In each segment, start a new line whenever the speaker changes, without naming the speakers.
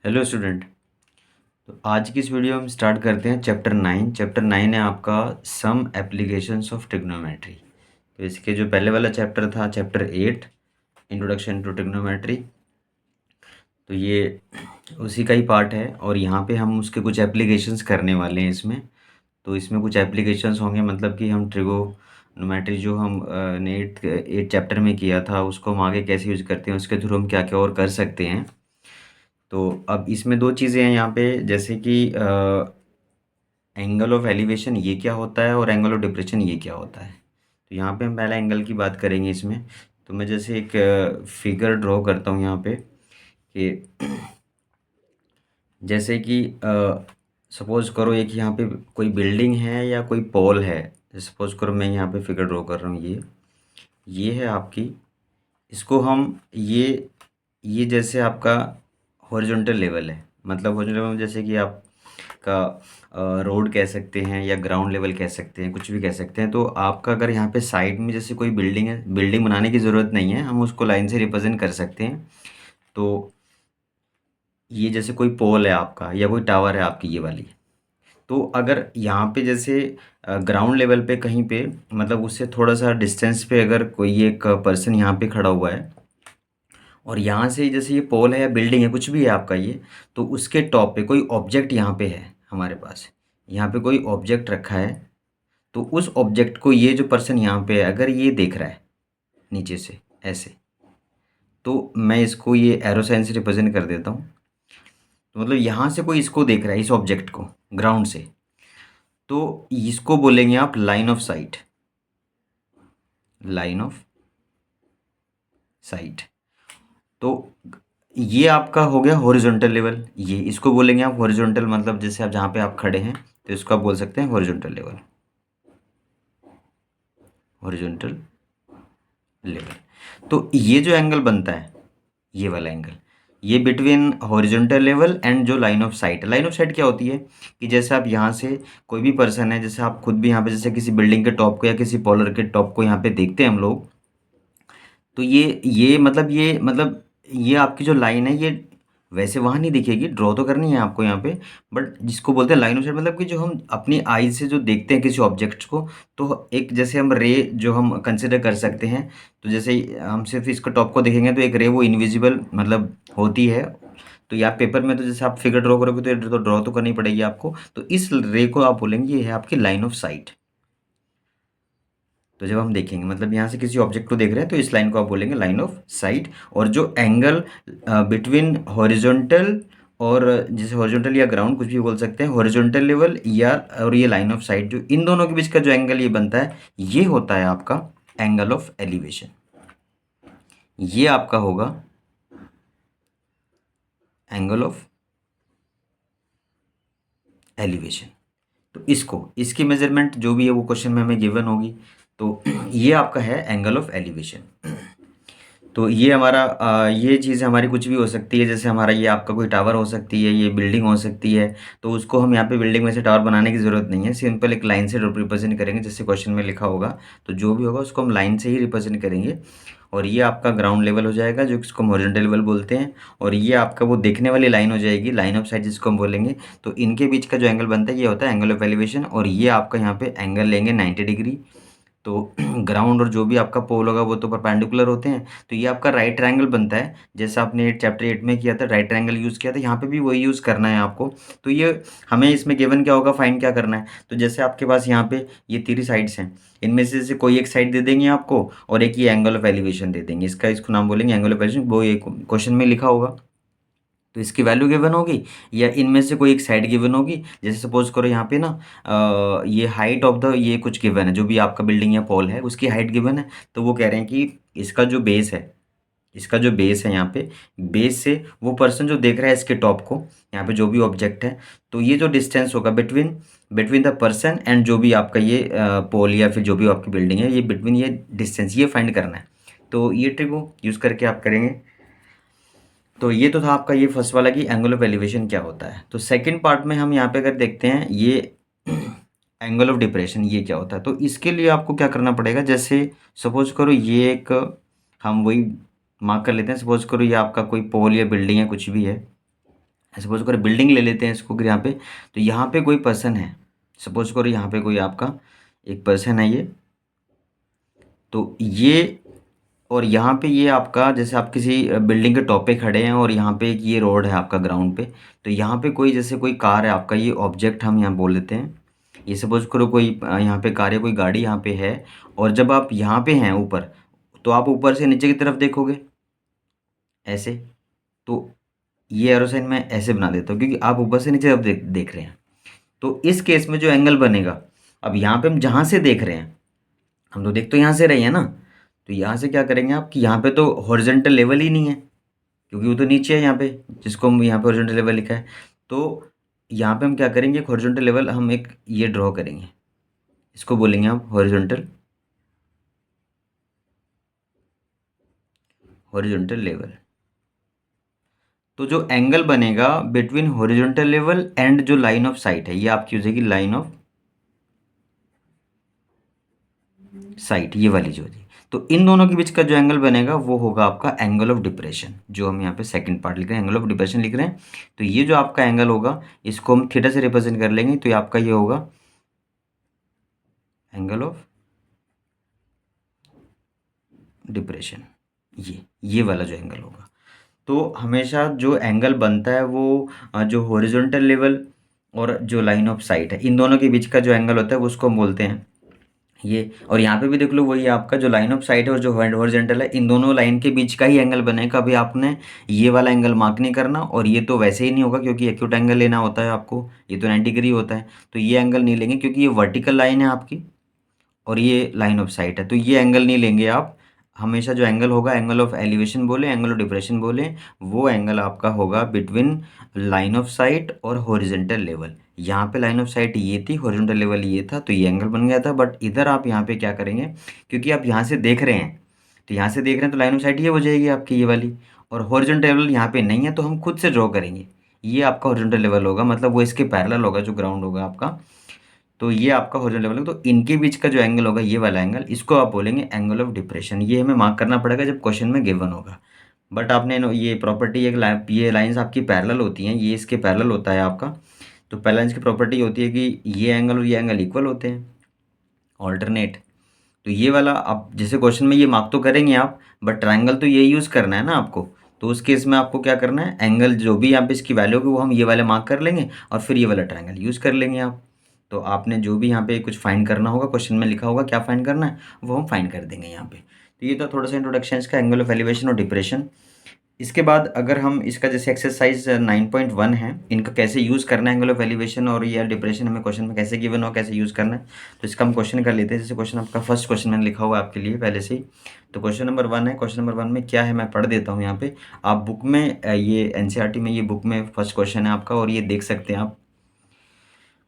Hello student. तो आज की इस वीडियो में हम स्टार्ट करते हैं चैप्टर 9 है आपका सम एप्लीकेशंस ऑफ ट्रिग्नोमेट्री। तो इसके जो पहले वाला चैप्टर था चैप्टर 8 इंट्रोडक्शन टू ट्रिग्नोमेट्री, तो ये उसी का ही पार्ट है और यहाँ पे हम उसके कुछ एप्लीकेशंस करने वाले हैं इसमें। तो इसमें कुछ एप्लीकेशंस होंगे, मतलब कि हम ट्रिगोनोमेट्री जो हम ने 8 चैप्टर में किया था उसको हम आगे कैसे यूज़ करते हैं, उसके थ्रू हम क्या क्या और कर सकते हैं। तो अब इसमें दो चीज़ें हैं यहाँ पे, जैसे कि एंगल ऑफ एलिवेशन ये क्या होता है और एंगल ऑफ डिप्रेशन ये क्या होता है। तो यहाँ पे हम पहले एंगल की बात करेंगे इसमें। तो मैं जैसे एक फिगर ड्रॉ करता हूँ यहाँ पे कि जैसे कि सपोज़ करो एक यहाँ पे कोई बिल्डिंग है या कोई पोल है। सपोज़ करो मैं यहाँ पे फिगर ड्रॉ कर रहा हूँ, ये है आपकी, इसको हम ये जैसे आपका हॉरिजॉन्टल लेवल है, मतलब हॉरिजॉन्टल लेवल जैसे कि आपका रोड कह सकते हैं या ग्राउंड लेवल कह सकते हैं, कुछ भी कह सकते हैं। तो आपका अगर यहाँ पे साइड में जैसे कोई बिल्डिंग है, बिल्डिंग बनाने की ज़रूरत नहीं है, हम उसको लाइन से रिप्रेजेंट कर सकते हैं। तो ये जैसे कोई पोल है आपका या कोई टावर है आपकी, ये वाली। तो अगर यहाँ पे जैसे ग्राउंड लेवल पे कहीं पे, मतलब उससे थोड़ा सा डिस्टेंस पे अगर कोई एक पर्सन यहाँ पे खड़ा हुआ है और यहाँ से जैसे ये पोल है या बिल्डिंग है कुछ भी है आपका ये, तो उसके टॉप पे कोई ऑब्जेक्ट यहाँ पे है हमारे पास, यहाँ पे कोई ऑब्जेक्ट रखा है। तो उस ऑब्जेक्ट को ये जो पर्सन यहाँ पे है अगर ये देख रहा है नीचे से ऐसे, तो मैं इसको ये एरो साइन से रिप्रेजेंट कर देता हूँ। तो मतलब यहाँ से कोई इसको देख रहा है, इस ऑब्जेक्ट को ग्राउंड से, तो इसको बोलेंगे आप line of site, line of site. तो ये आपका हो गया हॉरिजॉन्टल लेवल, ये इसको बोलेंगे आप हॉरिजॉन्टल, मतलब जैसे आप जहाँ पे आप खड़े हैं तो इसको आप बोल सकते हैं हॉरिजॉन्टल लेवल, हॉरिजॉन्टल लेवल। तो ये जो एंगल बनता है, ये वाला एंगल, ये बिटवीन हॉरिजॉन्टल लेवल एंड जो line of site. Line of site क्या होती है कि जैसे आप यहाँ से कोई भी पर्सन है, जैसे आप खुद भी यहाँ पे जैसे किसी बिल्डिंग के टॉप को या किसी पॉलर के टॉप को यहाँ पे देखते हैं हम लोग, तो ये आपकी जो लाइन है ये वैसे वहाँ नहीं दिखेगी, ड्रॉ तो करनी है आपको यहाँ पे, बट जिसको बोलते हैं लाइन ऑफ साइट, मतलब कि जो हम अपनी आईज से जो देखते हैं किसी ऑब्जेक्ट्स को, तो एक जैसे हम रे जो हम कंसिडर कर सकते हैं। तो जैसे हम सिर्फ इसको टॉप को देखेंगे तो एक रे वो इनविजिबल मतलब होती है। तो या पेपर में तो जैसे आप फिगर ड्रॉ करोगे तो ड्रॉ तो करनी पड़ेगी आपको, तो इस रे को आप बोलेंगे ये है आपकी लाइन ऑफ साइट। तो जब हम देखेंगे मतलब यहाँ से किसी ऑब्जेक्ट को देख रहे हैं तो इस लाइन को आप बोलेंगे लाइन ऑफ साइट। और जो एंगल बिटवीन हॉरिजॉन्टल और जैसे हॉरिजॉन्टल या ग्राउंड कुछ भी बोल सकते हैं, हॉरिजॉन्टल लेवल या और ये लाइन ऑफ साइट, जो इन दोनों के बीच का जो एंगल ये बनता है ये होता है आपका एंगल ऑफ एलिवेशन। ये आपका होगा एंगल ऑफ एलिवेशन। तो इसकी मेजरमेंट जो भी है वो क्वेश्चन में हमें गिवन होगी। तो ये आपका है एंगल ऑफ एलिवेशन। तो ये हमारा ये चीज़ हमारी कुछ भी हो सकती है, जैसे हमारा ये आपका कोई टावर हो सकती है, ये बिल्डिंग हो सकती है। तो उसको हम यहाँ पे बिल्डिंग में से टावर बनाने की ज़रूरत नहीं है, सिंपल एक लाइन से रिप्रेजेंट करेंगे जैसे क्वेश्चन में लिखा होगा। तो जो भी होगा उसको हम लाइन से ही रिप्रेजेंट करेंगे। और ये आपका ग्राउंड लेवल हो जाएगा जो इसको हम हॉरिजॉन्टल लेवल बोलते हैं। और ये आपका वो देखने वाली लाइन हो जाएगी, लाइन ऑफ साइट जिसको हम बोलेंगे। तो इनके बीच का जो एंगल बनता है ये होता है एंगल ऑफ एलिवेशन। और ये आपका यहाँ पे एंगल लेंगे 90 डिग्री। तो ग्राउंड और जो भी आपका पोल होगा वो तो परपेंडिकुलर होते हैं। तो ये आपका राइट ट्रायंगल बनता है, जैसे आपने चैप्टर 8 में किया था, राइट ट्रायंगल यूज़ किया था, यहाँ पे भी वही यूज़ करना है आपको। तो ये हमें इसमें गिवन क्या होगा, फाइंड क्या करना है। तो जैसे आपके पास यहाँ पे ये 3 साइड्स हैं, इनमें से जैसे कोई एक साइड दे देंगे आपको और एक ये एंगल ऑफ एलिवेशन दे देंगे, इसको नाम बोलेंगे एंगल ऑफ एलिवेशन, वो ये क्वेश्चन में लिखा होगा। तो इसकी वैल्यू गिवन होगी या इनमें से कोई एक साइड गिवन होगी। जैसे सपोज करो यहाँ पे ना ये हाइट ऑफ द ये कुछ गिवन है, जो भी आपका बिल्डिंग या पॉल है उसकी हाइट गिवन है। तो वो कह रहे हैं कि इसका जो बेस है, इसका जो बेस है यहाँ पे, बेस से वो पर्सन जो देख रहा है इसके टॉप को, यहाँ पे जो भी ऑब्जेक्ट है, तो ये जो डिस्टेंस होगा between between the person and जो भी आपका ये पोल या फिर जो भी आपकी बिल्डिंग है, ये बिटवीन ये डिस्टेंस ये फाइंड करना है। तो ये ट्रिक को यूज़ करके आप करेंगे। तो ये तो था आपका ये फर्स्ट वाला कि एंगल ऑफ एलिवेशन क्या होता है। तो सेकंड पार्ट में हम यहाँ पे अगर देखते हैं ये एंगल ऑफ डिप्रेशन ये क्या होता है। तो इसके लिए आपको क्या करना पड़ेगा, जैसे सपोज करो ये एक, हम वही मार्क कर लेते हैं, सपोज करो ये आपका कोई पोल या बिल्डिंग है कुछ भी है। सपोज करो बिल्डिंग ले लेते हैं इसको, यहाँ पे तो यहाँ पे कोई पर्सन है, सपोज करो यहाँ पे कोई आपका एक पर्सन है ये, तो ये और यहाँ पे ये आपका जैसे आप किसी बिल्डिंग के टॉप पे खड़े हैं और यहाँ पे एक ये रोड है आपका ग्राउंड पे, तो यहाँ पे कोई जैसे कोई कार है आपका, ये ऑब्जेक्ट हम यहाँ बोल देते हैं, ये सपोज करो कोई यहाँ पे कार है, कोई गाड़ी यहाँ पे है, और जब आप यहाँ पे हैं ऊपर, तो आप ऊपर से नीचे की तरफ देखोगे ऐसे, तो ये एरो साइन मैं ऐसे बना देता हूँ क्योंकि आप ऊपर से नीचे तरफ देख रहे हैं। तो इस केस में जो एंगल बनेगा, अब यहाँ पे हम जहाँ से देख रहे हैं, हम तो देख तो यहाँ से रहे हैं ना, तो यहाँ से क्या करेंगे आप कि यहाँ पे तो हॉरिजॉन्टल लेवल ही नहीं है क्योंकि वो तो नीचे है यहाँ पे, जिसको हम यहाँ पे हॉरिजॉन्टल लेवल लिखा है। तो यहाँ पे हम क्या करेंगे, एक हॉरिजॉन्टल लेवल हम एक ये ड्रॉ करेंगे, इसको बोलेंगे आप हॉरिजॉन्टल लेवल। तो जो एंगल बनेगा बिटवीन हॉरिजॉन्टल लेवल एंड जो लाइन ऑफ साइट है, ये आपकी हो जाएगी लाइन ऑफ साइट, ये वाली जो होती। तो इन दोनों के बीच का जो एंगल बनेगा वो होगा आपका एंगल ऑफ डिप्रेशन, जो हम यहाँ पे सेकंड पार्ट लिख रहे हैं, एंगल ऑफ डिप्रेशन लिख रहे हैं। तो ये जो आपका एंगल होगा इसको हम थीटा से रिप्रेजेंट कर लेंगे, तो ये आपका ये होगा एंगल ऑफ डिप्रेशन, ये वाला जो एंगल होगा। तो हमेशा जो एंगल बनता है वो जो हॉरिजॉन्टल लेवल और जो लाइन ऑफ साइट है, इन दोनों के बीच का जो एंगल होता है वो उसको हम बोलते हैं ये। और यहाँ पे भी देख लो वही आपका जो लाइन ऑफ साइट है और जो हॉरिजॉन्टल है, इन दोनों लाइन के बीच का ही एंगल बनेगा। कभी आपने ये वाला एंगल मार्क नहीं करना, और ये तो वैसे ही नहीं होगा क्योंकि एक्यूट एंगल लेना होता है आपको, ये तो 90 डिग्री होता है, तो ये एंगल नहीं लेंगे क्योंकि ये वर्टिकल लाइन है आपकी और ये लाइन ऑफ साइट है, तो ये एंगल नहीं लेंगे आप। हमेशा जो एंगल होगा, एंगल ऑफ एलिवेशन बोले, एंगल ऑफ डिप्रेशन बोले, वो एंगल आपका होगा बिटवीन लाइन ऑफ साइट और हॉरिजॉन्टल लेवल। यहाँ पे लाइन ऑफ साइट ये थी, हॉरिजॉन्टल लेवल ये था, तो ये एंगल बन गया था। बट इधर आप यहाँ पे क्या करेंगे, क्योंकि आप यहाँ से देख रहे हैं, तो यहाँ से देख रहे हैं तो लाइन ऑफ साइट ये हो जाएगी आपकी ये वाली, और हॉरिजॉन्टल लेवल यहाँ पे नहीं है तो हम खुद से ड्रॉ करेंगे। ये आपका हॉरिजॉन्टल लेवल होगा, मतलब वो इसके पैरेलल होगा जो ग्राउंड होगा आपका। तो ये आपका हॉरिजॉन्टल लेवल है, तो इनके बीच का जो एंगल होगा ये वाला एंगल, इसको आप बोलेंगे एंगल ऑफ डिप्रेशन। ये हमें मार्क करना पड़ेगा जब क्वेश्चन में गिवन होगा। बट आपने ये प्रॉपर्टी एक ये लाइंस आपकी पैरेलल होती हैं, ये इसके पैरेलल होता है आपका। तो पैरेलल की प्रॉपर्टी होती है कि ये एंगल और ये एंगल इक्वल होते हैं, ऑल्टरनेट। तो ये वाला आप जैसे क्वेश्चन में ये मार्क तो करेंगे आप, बट ट्रायंगल तो ये यूज़ करना है ना आपको। तो उस केस में आपको क्या करना है, एंगल जो भी यहाँ पे इसकी वैल्यू होगी वो हम ये वाले मार्क कर लेंगे और फिर ये वाला ट्रायंगल यूज़ कर लेंगे आप। तो आपने जो भी यहाँ पे कुछ फाइंड करना होगा, क्वेश्चन में लिखा होगा क्या फाइंड करना है, वो हम फाइंड कर देंगे यहाँ पे। तो ये तो थोड़ा सा इंट्रोडक्शन इसका एंगल ऑफ एलिवेशन और डिप्रेशन। इसके बाद अगर हम इसका जैसे एक्सरसाइज 9.1 है, इनका कैसे यूज़ करना है एंगल ऑफ एलिवेशन और या डिप्रेशन, हमें क्वेश्चन में कैसे गिवन हो कैसे यूज़ करना है, तो इसका हम क्वेश्चन कर लेते हैं। जैसे क्वेश्चन आपका फर्स्ट क्वेश्चन मैंने लिखा हुआ है आपके लिए पहले से ही। तो क्वेश्चन नंबर 1 है, क्वेश्चन नंबर 1 में क्या है मैं पढ़ देता हूँ यहाँ पे। आप बुक में ये एनसीईआरटी में ये बुक में फर्स्ट क्वेश्चन है आपका, और ये देख सकते हैं आप,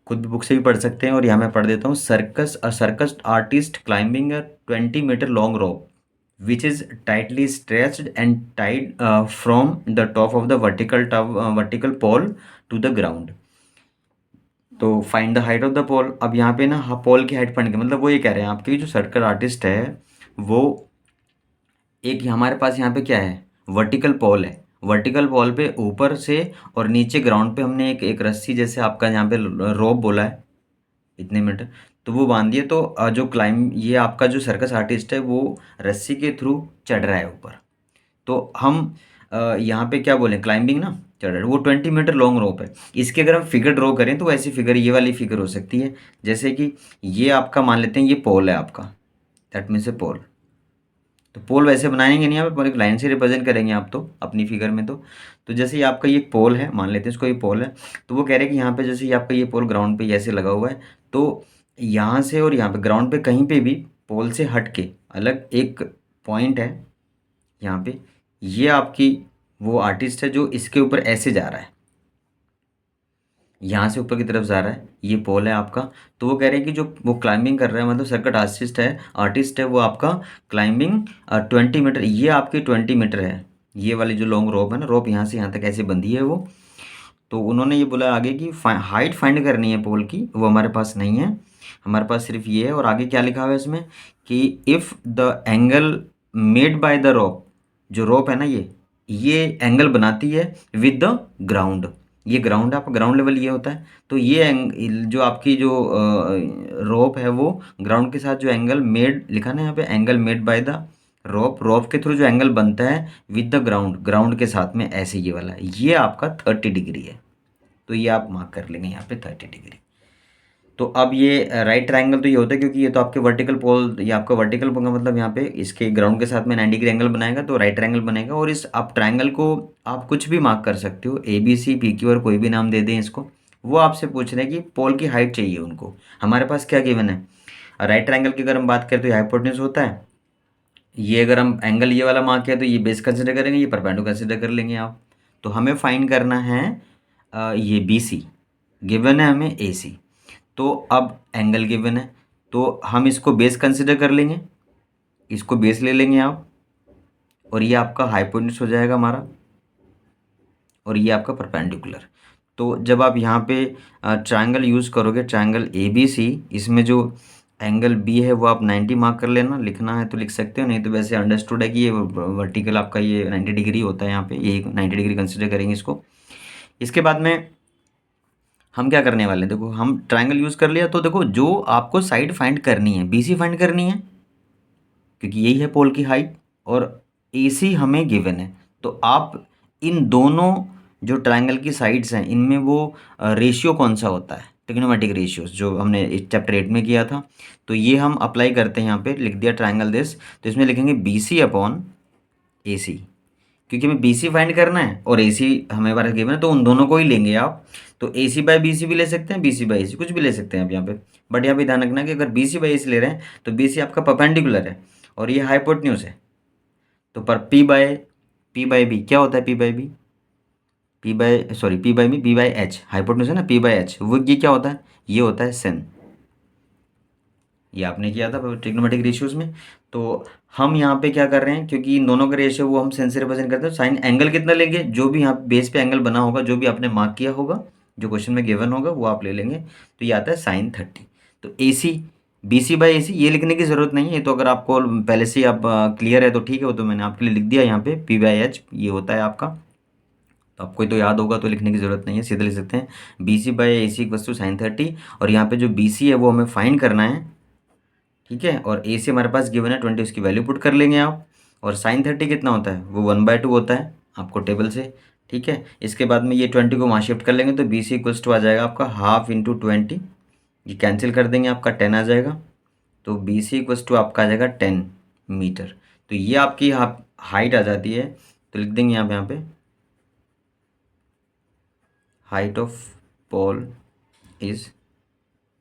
खुद भी बुक से भी पढ़ सकते हैं। और यहाँ मैं पढ़ देता हूँ, circus artist climbing a 20 metre long rope which is tightly stretched and tied from the top of the vertical pole to the ground। तो find the height of the pole. अब यहाँ पे ना पोल की हाइट फाइंड की, मतलब वो ये कह रहे हैं आपके जो सर्कल आर्टिस्ट है वो, एक हमारे पास यहाँ पे क्या है, वर्टिकल पॉल है, वर्टिकल पॉल पे ऊपर से और नीचे ग्राउंड पे हमने एक रस्सी जैसे आपका यहाँ पे रोप बोला है इतने मीटर, तो वो बांध दिए। तो जो क्लाइंब ये आपका जो सर्कस आर्टिस्ट है वो रस्सी के थ्रू चढ़ रहा है ऊपर। तो हम यहाँ पे क्या बोलें, क्लाइंबिंग ना चढ़ रहा है, वो 20 मीटर लॉन्ग रोप है। इसकी अगर हम फिगर ड्रॉ करें तो ऐसी फिगर ये वाली फिगर हो सकती है, जैसे कि ये आपका मान लेते हैं ये पोल है आपका, दैट मीन्स ए पोल। तो पोल वैसे बनाएंगे नहीं, यहाँ पे एक लाइन से रिप्रेजेंट करेंगे आप तो अपनी फिगर में। तो जैसे ये आपका ये पोल है, मान लेते हैं इसको ये पोल है, तो वो कह रहे हैं कि यहाँ पे जैसे ये आपका ये पोल ग्राउंड पे ऐसे लगा हुआ है, तो यहाँ से और यहाँ पे ग्राउंड पे कहीं पे भी पोल से हट के अलग एक पॉइंट है यहाँ पे, ये आपकी वो आर्टिस्ट है जो इसके ऊपर ऐसे जा रहा है, यहाँ से ऊपर की तरफ जा रहा है, ये पोल है आपका। तो वो कह रहे हैं कि जो वो क्लाइंबिंग कर रहा है, मतलब सर्कट आर्टिस्ट है वो आपका क्लाइंबिंग 20 मीटर, ये आपकी 20 मीटर है, ये वाली जो लॉन्ग रोप है ना, रोप यहाँ से यहाँ तक ऐसे बंधी है वो। तो उन्होंने ये बोला आगे कि हाइट फाइंड करनी है पोल की, वो हमारे पास नहीं है, हमारे पास सिर्फ ये है। और आगे क्या लिखा हुआ है इसमें कि if the angle made by the रोप, जो रोप है ना ये एंगल बनाती है विद द ग्राउंड, ये ग्राउंड है, आपका ग्राउंड लेवल ये होता है। तो ये जो आपकी जो रोप है वो ग्राउंड के साथ जो एंगल मेड लिखा ना यहाँ पे, angle made by the rope, rope के थ्रू जो एंगल बनता है विद द ग्राउंड, ग्राउंड के साथ में, ऐसे ये वाला, ये आपका 30 डिग्री है। तो ये आप मार्क कर लेंगे यहाँ पे 30 डिग्री। तो अब ये राइट ट्रायंगल तो ये होता है क्योंकि ये तो आपके वर्टिकल पोल, ये आपका वर्टिकल पोल का मतलब यहाँ पे इसके ग्राउंड के साथ में 90 डिग्री एंगल बनाएगा, तो राइट ट्रायंगल बनेगा। और इस आप ट्रायंगल को आप कुछ भी मार्क कर सकते हो, A B C P Q और कोई भी नाम दे दें इसको। वो आपसे पूछ रहे हैं कि पोल की हाइट चाहिए उनको। हमारे पास क्या गिवन है, राइट ट्रायंगल की अगर हम बात करें तो ये हाइपोटेन्यूज होता है। ये अगर हम एंगल ये वाला मार्क किया तो ये बेस कंसिडर करेंगे, ये परपेंडिकुलर कंसिडर कर लेंगे आप। तो हमें फाइंड करना है ये बी सी, गिवन है हमें ए सी। तो अब एंगल गिवन है तो हम इसको बेस कंसिडर कर लेंगे, इसको बेस ले लेंगे आप, और ये आपका हाइपोटेन्यूज हो जाएगा हमारा, और ये आपका परपेंडिकुलर। तो जब आप यहाँ पे ट्रायंगल यूज़ करोगे, ट्रायंगल ए बी सी, इसमें जो एंगल बी है वो आप 90 मार्क कर लेना, लिखना है तो लिख सकते हो, नहीं तो वैसे अंडरस्टूड है कि ये वर्टिकल आपका ये 90 डिग्री होता है, यहाँ पे ये 90 डिग्री कंसिडर करेंगे इसको। इसके बाद में हम क्या करने वाले हैं, देखो हम ट्रायंगल यूज़ कर लिया, तो देखो जो आपको साइड फाइंड करनी है बी सी फाइंड करनी है, क्योंकि यही है पोल की हाइट, और ए सी हमें गिवन है। तो आप इन दोनों जो ट्रायंगल की साइड्स हैं इनमें वो रेशियो कौन सा होता है, ट्रिग्नोमेट्रिक रेशियोज, जो हमने इस चैप्टर 8 में किया था, तो ये हम अप्लाई करते हैं। यहाँ पे लिख दिया ट्रायंगल दिस, तो इसमें लिखेंगे बी सी अपॉन ए सी, क्योंकि हमें बी सी फाइंड करना है और ए सी हमें बार गिवन है, तो उन दोनों को ही लेंगे आप। तो ए सी बाई बी सी भी ले सकते हैं, बी सी बाई ए सी कुछ भी ले सकते हैं आप यहाँ पे। बट यहाँ पे ध्यान रखना कि अगर बी सी बाई ए सी ले रहे हैं तो बी सी आपका परपेंडिकुलर है और ये हाइपोटेन्यूज है। तो पर पी बाई बी क्या होता है, P by B, P by B by H, hypotenuse है ना, पी बाई एच, वो ये क्या होता है, ये होता है सेन। ये आपने किया था ट्रिग्नोमेट्रिक रेशियोज में। तो हम यहाँ पे क्या कर रहे हैं, क्योंकि इन दोनों का रेशियो वो हम सेन से रिप्रेजेंट करते हैं, साइन एंगल कितना लेंगे, जो भी यहाँ बेस पे एंगल बना होगा, जो भी आपने मार्क किया होगा, जो क्वेश्चन में गिवन होगा वो आप ले लेंगे। तो ये आता है साइन 30। तो ए C B C by A सी ये लिखने की ज़रूरत नहीं है, तो अगर आपको पहले से आप क्लियर है तो ठीक है, वो तो मैंने आपके लिए लिख दिया यहाँ पे, पी बाई एच ये होता है आपका। तो आपको तो याद होगा, तो लिखने की ज़रूरत नहीं है, सीधे लिख सकते हैं B C by A C equals to sine 30। और यहाँ पे जो बी सी है वो हमें फाइंड करना है, ठीक है। और ए सी हमारे पास गिवन है 20, उसकी वैल्यू पुट कर लेंगे आप। और साइन 30 कितना होता है, वो 1/2 होता है आपको टेबल से, ठीक है। इसके बाद में ये 20 को वहाँ शिफ्ट कर लेंगे, तो बी सी इक्वल्स टू आ जाएगा आपका हाफ इंटू 20, ये कैंसिल कर देंगे, आपका 10 आ जाएगा। तो बी सी इक्वल्स टू आपका आ जाएगा 10 मीटर। तो ये आपकी हाइट आ जाती है। तो लिख देंगे यहाँ पे height of pole is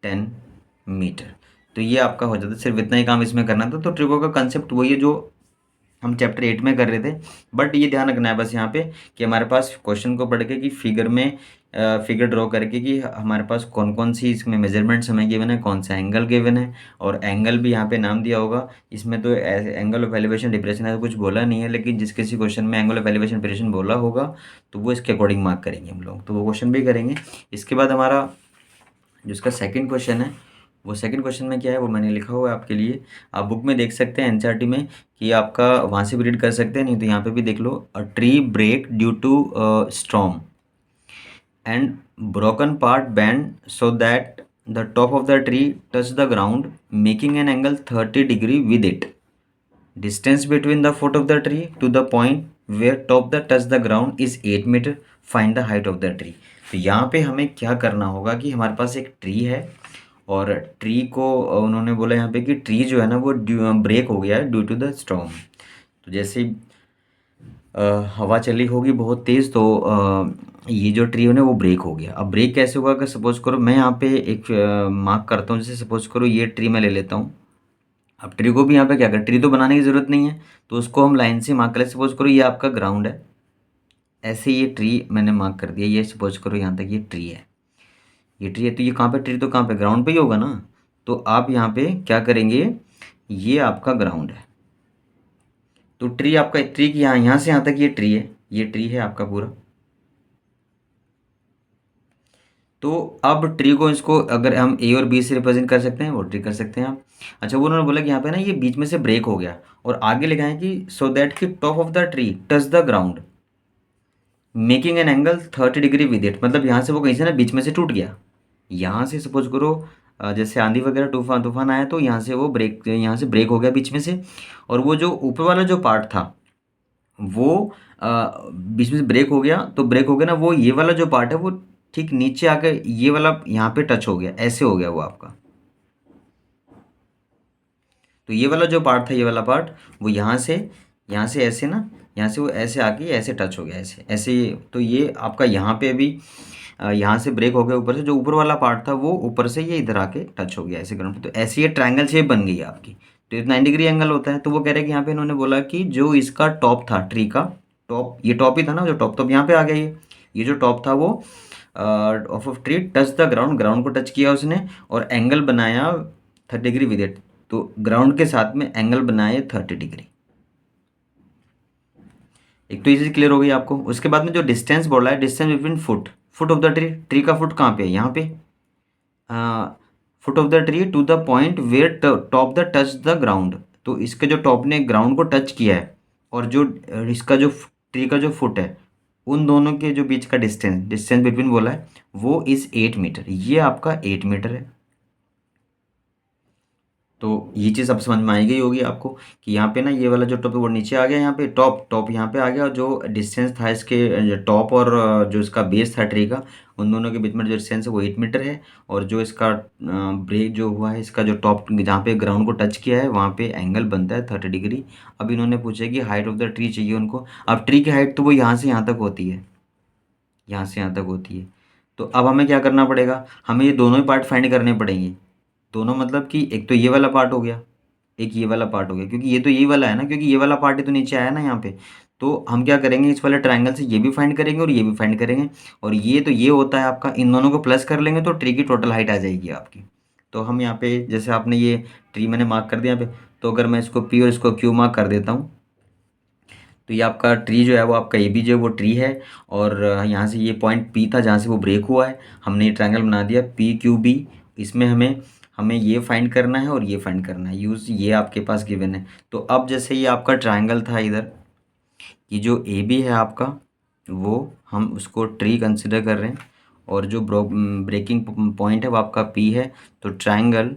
10 metre. तो ये आपका हो जाता है, सिर्फ इतना ही काम इसमें करना था। तो ट्रिको का कंसेप्ट वही है जो हम चैप्टर 8 में कर रहे थे। बट ये ध्यान रखना है बस यहाँ पे कि हमारे पास क्वेश्चन को पढ़ के कि फिगर में फिगर ड्रॉ करके कि हमारे पास कौन कौन सी इसमें मेजरमेंट्स हमें गिवन है, कौन सा एंगल गिवन है, और एंगल भी यहाँ पे नाम दिया होगा। इसमें तो एंगल ऑफ एलिवेशन डिप्रेशन है, कुछ बोला नहीं है, लेकिन जिस किसी क्वेश्चन में एंगल ऑफ एलिवेशन डिप्रेशन बोला होगा तो वो इसके अकॉर्डिंग मार्क करेंगे हम लोग, तो वो क्वेश्चन भी करेंगे। इसके बाद हमारा जो इसका सेकंड क्वेश्चन है, वो सेकंड क्वेश्चन में क्या है वो मैंने लिखा हुआ है आपके लिए, आप बुक में देख सकते हैं एनसीईआरटी में, कि आपका वहाँ से भी रीड कर सकते हैं, नहीं तो यहाँ पे भी देख लो। A tree break due to storm and broken part bent so that the top of the tree touch the ground making an angle 30 degree with it. Distance between the foot of the tree to the point where top the touch the ground is 8 metre, find the height of the tree. तो यहाँ पे हमें क्या करना होगा कि हमारे पास एक ट्री है, और ट्री को उन्होंने बोला यहाँ पे कि ट्री जो है ना वो ब्रेक हो गया है ड्यू टू द स्टॉर्म। तो जैसे ही हवा चली होगी बहुत तेज़, तो ये जो ट्री है ना वो ब्रेक हो गया। अब ब्रेक कैसे होगा, अगर सपोज करो मैं यहाँ पे एक मार्क करता हूँ, जैसे सपोज करो ये ट्री मैं ले लेता हूँ। अब ट्री को भी यहाँ पे क्या कर, ट्री तो बनाने की ज़रूरत नहीं है, तो उसको हम लाइन से मार्क करें। सपोज करो ये आपका ग्राउंड है, ऐसे ये ट्री मैंने मार्क कर दिया, ये सपोज करो यहाँ तक ये ट्री है, ये ट्री है। तो ये कहाँ पे, ट्री तो कहाँ पे, ग्राउंड पे ही होगा ना। तो आप यहाँ पे क्या करेंगे, ये आपका ग्राउंड है, तो ट्री आपका, ट्री की यहाँ से यहाँ तक ये ट्री है, ये ट्री है आपका पूरा। तो अब ट्री को, इसको अगर हम ए और बी से रिप्रेजेंट कर सकते हैं, वो ट्री कर सकते हैं आप। अच्छा, वो उन्होंने बोला कि यहाँ पे ना ये बीच में से ब्रेक हो गया, और आगे लिखा है कि सो दैट कि top of the tree touch the ground. Making an angle 30 degree with it, मतलब यहाँ से वो कहीं से ना बीच में से टूट गया। यहाँ से सपोज करो जैसे आंधी वगैरह तूफान तूफान आया तो यहाँ से वो ब्रेक, यहाँ से ब्रेक हो गया बीच में से, और वो जो ऊपर वाला जो पार्ट था वो बीच में से ब्रेक हो गया। तो ब्रेक हो गया ना, वो ये वाला जो पार्ट है वो ठीक नीचे आके ये वाला यहाँ पे टच हो गया, ऐसे हो गया वो आपका। तो ये वाला जो पार्ट था, ये वाला पार्ट वो यहाँ से ऐसे ना, यहाँ से वो ऐसे आके ऐसे टच हो गया, ऐसे ऐसे तो ये आपका यहाँ पे अभी यहाँ से ब्रेक हो गया ऊपर से, जो ऊपर वाला पार्ट था वो ऊपर से ये इधर आके टच हो गया ऐसे ग्राउंड पे। तो ऐसे ये ट्रायंगल शेप बन गई है आपकी। तो ये 90 डिग्री एंगल होता है। तो वो कह रहे हैं कि यहाँ पे इन्होंने बोला कि जो इसका टॉप था, ट्री का टॉप, ये टॉप ही था ना, जो टॉप तो यहाँ पे आ गया ये जो टॉप था वो of tree touch the ground, ground को टच किया उसने और एंगल बनाया 30 डिग्री विद इट। तो ग्राउंड के साथ में एंगल बनाए 30 डिग्री। एक तो ये चीज़ क्लियर हो गई आपको। उसके बाद में जो डिस्टेंस बोल रहा है, distance between foot, foot of the tree, tree का फुट कहाँ पे है, यहाँ पे, foot of the tree to the point where top the touch the ground. तो इसके जो टॉप ने ग्राउंड को टच किया है और जो इसका जो ट्री का जो फुट है, उन दोनों के जो बीच का डिस्टेंस, डिस्टेंस बिटवीन बोला है वो इज़ 8 मीटर। ये आपका 8 मीटर है। तो ये चीज़ अब समझ में आई गई होगी आपको कि यहाँ पे ना ये वाला जो टॉप है वो नीचे आ गया, यहाँ पे टॉप टॉप यहाँ पे आ गया, और जो डिस्टेंस था इसके टॉप और जो इसका बेस था ट्री का, उन दोनों के बीच में जो डिस्टेंस है वो 8 मीटर है। और जो इसका ब्रेक जो हुआ है, इसका जो टॉप जहाँ पे ग्राउंड को टच किया है वहाँ पे एंगल बनता है 30 डिग्री। अब इन्होंने पूछा कि हाइट ऑफ द ट्री चाहिए उनको। अब ट्री की हाइट तो वो यहाँ से यहाँ तक होती है, यहाँ से यहाँ तक होती है। तो अब हमें क्या करना पड़ेगा, हमें ये दोनों ही पार्ट फाइंड करने पड़ेंगे। दोनों मतलब कि एक तो ये वाला पार्ट हो गया, एक ये वाला पार्ट हो गया, क्योंकि ये तो ये वाला है ना, क्योंकि ये वाला पार्ट ही तो नीचे आया ना यहाँ पे। तो हम क्या करेंगे, इस वाले ट्रायंगल से ये भी फाइंड करेंगे और ये भी फाइंड करेंगे। और ये तो ये होता है आपका, इन दोनों को प्लस कर लेंगे तो ट्री की टोटल हाइट आ जाएगी आपकी। तो हम यहाँ पे जैसे आपने ये ट्री मैंने मार्क कर दिया यहाँ पे, तो अगर मैं इसको पी और इसको क्यू मार्क कर देता हूँ, तो ये आपका ट्री जो है वो आपका ए बी जो है वो ट्री है। और यहाँ से ये पॉइंट पी था जहाँ से वो ब्रेक हुआ है, हमने ये ट्रायंगल बना दिया पी क्यू बी। इसमें हमें हमें ये फाइंड करना है और ये फाइंड करना है, यूज़ ये आपके पास गिवन है। तो अब जैसे ये आपका ट्रायंगल था इधर, कि जो ए बी है आपका, वो हम उसको ट्री कंसिडर कर रहे हैं, और जो ब्रेकिंग पॉइंट है वो आपका पी है। तो ट्रायंगल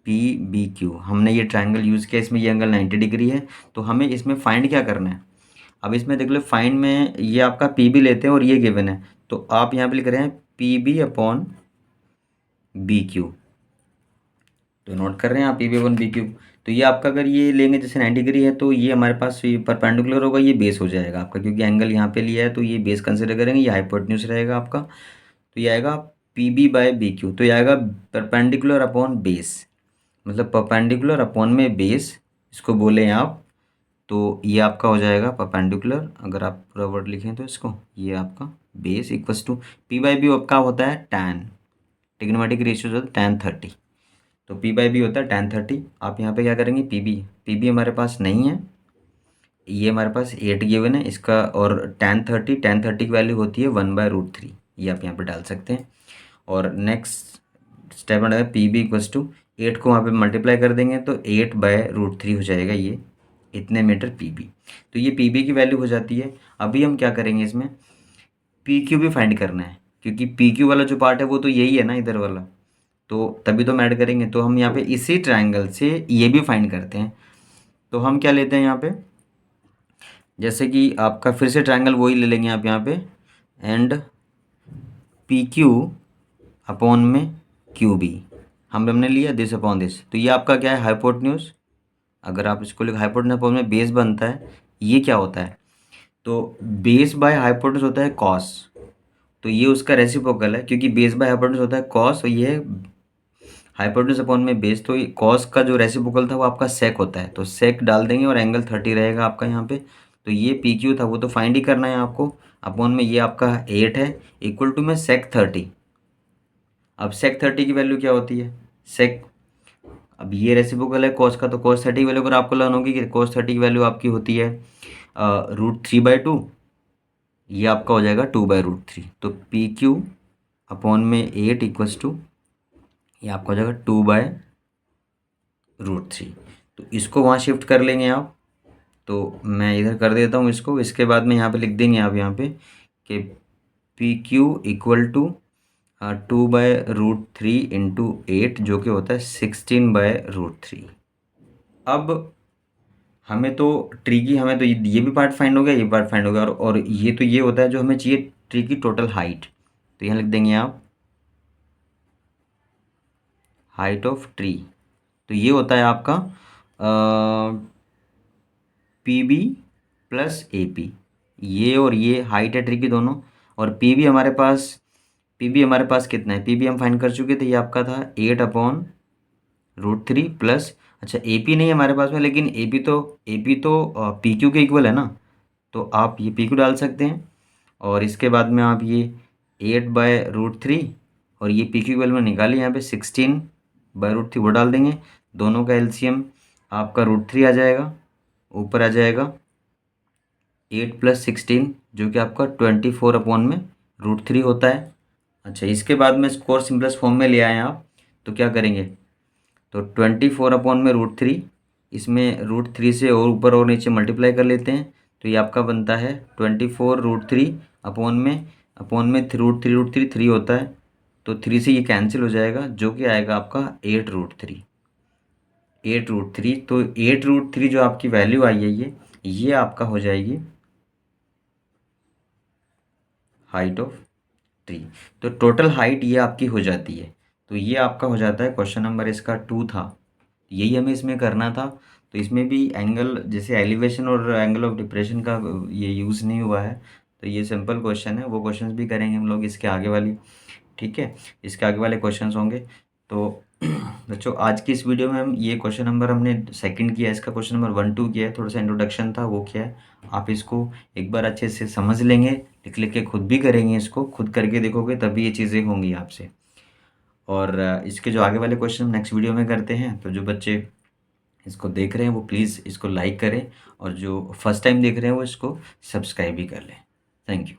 पी बी क्यू, हमने ये ट्रायंगल यूज़ किया, इसमें ये एंगल 90 डिग्री है। तो हमें इसमें फाइंड क्या करना है, अब इसमें देख लो फाइंड में ये आपका पी बी लेते हैं और ये गिवन है, तो आप यहाँ पे लिख रहे हैं P B upon B Q. तो नोट कर रहे हैं आप P B upon B Q. तो ये आपका अगर ये लेंगे जैसे 90 डिग्री है, तो ये हमारे पास ये परपेंडिकुलर होगा, ये बेस हो जाएगा आपका, क्योंकि एंगल यहाँ पे लिया है तो ये बेस कंसिडर करेंगे, ये हाइपोटेन्यूज रहेगा आपका। तो ये आएगा P B by B Q, तो ये आएगा परपेंडिकुलर अपॉन बेस, मतलब परपेंडिकुलर अपॉन में बेस इसको बोले आप। तो ये आपका हो जाएगा परपेंडिकुलर, अगर आप पूरा वर्ड लिखें तो इसको, ये आपका base equals to P by B आपका होता है टैन, टिग्नोमेट्रिक रेशियो होता है टैन 30। तो पी बाई बी होता है टैन 30। आप यहाँ पे क्या करेंगे, पी बी हमारे पास नहीं है, ये हमारे पास 8 गिवन है इसका, और टैन थर्टी की वैल्यू होती है 1/√3, ये आप यहाँ पे डाल सकते हैं। और नेक्स्ट स्टेप में पी बी इक्वल्स टू 8 को वहाँ पे मल्टीप्लाई कर देंगे तो 8/√3 हो जाएगा ये, इतने मीटर पी बी। तो ये पी बी की वैल्यू हो जाती है। अभी हम क्या करेंगे, इसमें पी क्यू भी फाइंड करना है, क्योंकि पी क्यू वाला जो पार्ट है वो तो यही है ना इधर वाला, तो तभी तो हम ऐड करेंगे। तो हम यहाँ पे इसी ट्रायंगल से ये भी फाइंड करते हैं। तो हम क्या लेते हैं यहाँ पे, जैसे कि आपका फिर से ट्रायंगल वही ले लेंगे आप यहाँ पे, एंड पी क्यू अपॉन में क्यू बी हमने लिया दिस अपॉन दिस। तो ये आपका क्या है, हाइपोटेन्यूज। अगर आप इसको लिख हाइपोटेन्यूज अपॉन में बेस बनता है, ये क्या होता है, तो बेस बाय हाइपोटेन्यूज होता है कॉस। तो ये उसका रेसिप्रोकल है, क्योंकि बेस बाय हाइपोटेन्यूज होता है कॉस, और ये हाइपोटेन्यूज अपॉन में बेस, तो कॉस का जो रेसिप्रोकल था वो आपका सेक होता है, तो सेक डाल देंगे और एंगल 30 रहेगा आपका यहाँ पे। तो ये पी क्यू था वो तो फाइंड ही करना है आपको, अपॉन में ये आपका 8 है, इक्वल टू में सेक 30। अब सेक 30 की वैल्यू क्या होती है, सेक, अब ये रेसिप्रोकल है कॉस का, तो कॉस 30 की वैल्यू अगर आपको लर्न होगी कि कॉस 30 की वैल्यू आपकी होती है √3/2, ये आपका हो जाएगा 2/√3। तो पी क्यू अपॉन में 8 इक्वल्स टू, ये आपका हो जाएगा 2/√3। तो इसको वहाँ शिफ्ट कर लेंगे आप, तो मैं इधर कर देता हूँ इसको। इसके बाद में यहाँ पे लिख देंगे आप यहाँ पे कि P Q equal to 2/√3 into 8, जो कि होता है 16/√3। अब हमें तो ट्री की, हमें तो ये भी पार्ट फाइंड हो गया, ये पार्ट फाइंड हो गया, और ये तो ये होता है जो हमें चाहिए ट्री की टोटल हाइट। तो यहाँ लिख देंगे आप हाइट ऑफ ट्री। तो ये होता है आपका P B plus A P. ये और ये हाइट है ट्री की दोनों, और पी बी हमारे पास कितना है, पी बी हम फाइंड कर चुके थे, ये आपका था 8/√3 प्लस, अच्छा ए पी नहीं है हमारे पास में, लेकिन ए पी तो पी क्यू के इक्वल है ना, तो आप ये पी क्यू डाल सकते हैं। और इसके बाद में आप ये 8/√3 और ये पी क्यू इक्वल में निकालिए, यहाँ पे 16/√3 वो डाल देंगे। दोनों का एलसीएम आपका √3 आ जाएगा, ऊपर आ जाएगा 8 + 16 जो कि आपका 24/√3 होता है। अच्छा, इसके बाद में स्कोर सिंपलेस्ट फॉर्म में ले आए आप, तो क्या करेंगे, तो 24/√3, इसमें √3 से और ऊपर और नीचे मल्टीप्लाई कर लेते हैं, तो ये आपका बनता है 24√3 अपॉन में √3 3 होता है, तो 3 से ये कैंसिल हो जाएगा, जो कि आएगा आपका 8√3। तो 8√3 जो आपकी वैल्यू आई है, ये आपका हो जाएगी हाइट ऑफ ट्री। तो टोटल हाइट ये आपकी हो जाती है। तो ये आपका हो जाता है, क्वेश्चन नंबर इसका 2 था, यही हमें इसमें करना था। तो इसमें भी एंगल, जैसे एलिवेशन और एंगल ऑफ डिप्रेशन का ये यूज़ नहीं हुआ है, तो ये सिंपल क्वेश्चन है, वो क्वेश्चंस भी करेंगे हम लोग इसके आगे वाली, ठीक है, इसके आगे वाले क्वेश्चंस होंगे। तो बच्चों, आज की इस वीडियो में हम ये क्वेश्चन नंबर हमने सेकंड किया है, इसका क्वेश्चन नंबर 1 2 किया है, थोड़ा सा इंट्रोडक्शन था वो किया है। आप इसको एक बार अच्छे से समझ लेंगे, लिख के खुद भी करेंगे, इसको खुद करके देखोगे तभी ये चीज़ें होंगी आपसे। और इसके जो आगे वाले क्वेश्चन नेक्स्ट वीडियो में करते हैं, तो जो बच्चे इसको देख रहे हैं वो प्लीज़ इसको लाइक करें, और जो फर्स्ट टाइम देख रहे हैं वो इसको सब्सक्राइब भी कर लें। Thank you.